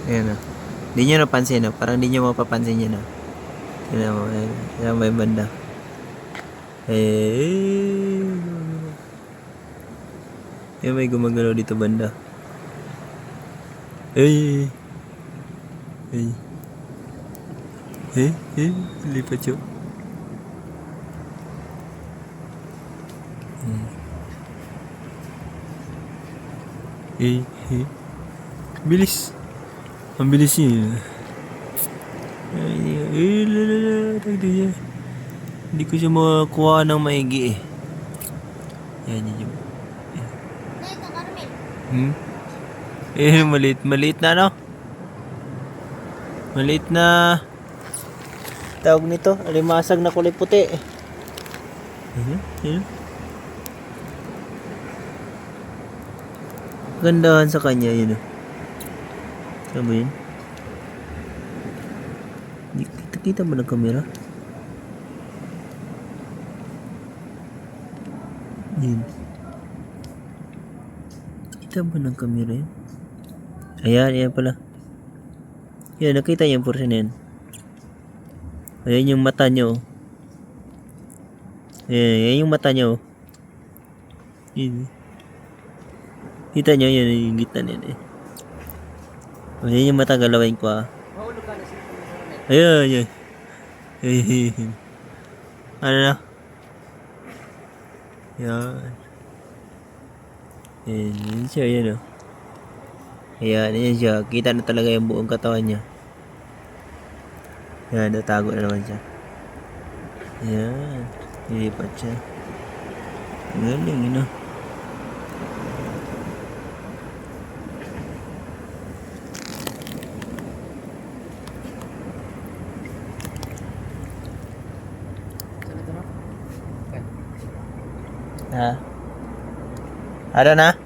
Ayan o. Hindi nyo napansin o. Parang hindi nyo mapapansin yun o. Tignan mo. Ayan. Ayan may banda. Eh. Ayan may gumagalaw dito banda. Eh. Eh. Eh. Lipat yun. Eh. Bilis. Ang bilis niya. Hindi ko siya makakuha ng maigi eh. Yan yun. Maliit na no? Maliit na tawag nito, alimasag na kulay puti. Gandahan sa kanya yun. Saan ba yun? Kita ba ng kamera? Yun. Kita ba ng kamera yun? Ayan pala. Yan, nakita niyo yung portion na yan. Ayan yung mata nyo. Ayan yung mata nyo. Yun. Kita nyo yun yung gitna nyan eh. Ayan yung mata, galawin ko ah. Ayan. Ano na? Yan. Yan siya, yan o. Ayan, yan siya. Kita na talaga yung buong katawan niya. Yan, natago na naman siya. Yan. Nilipat siya. Galing, yun o. Ha? Ada na?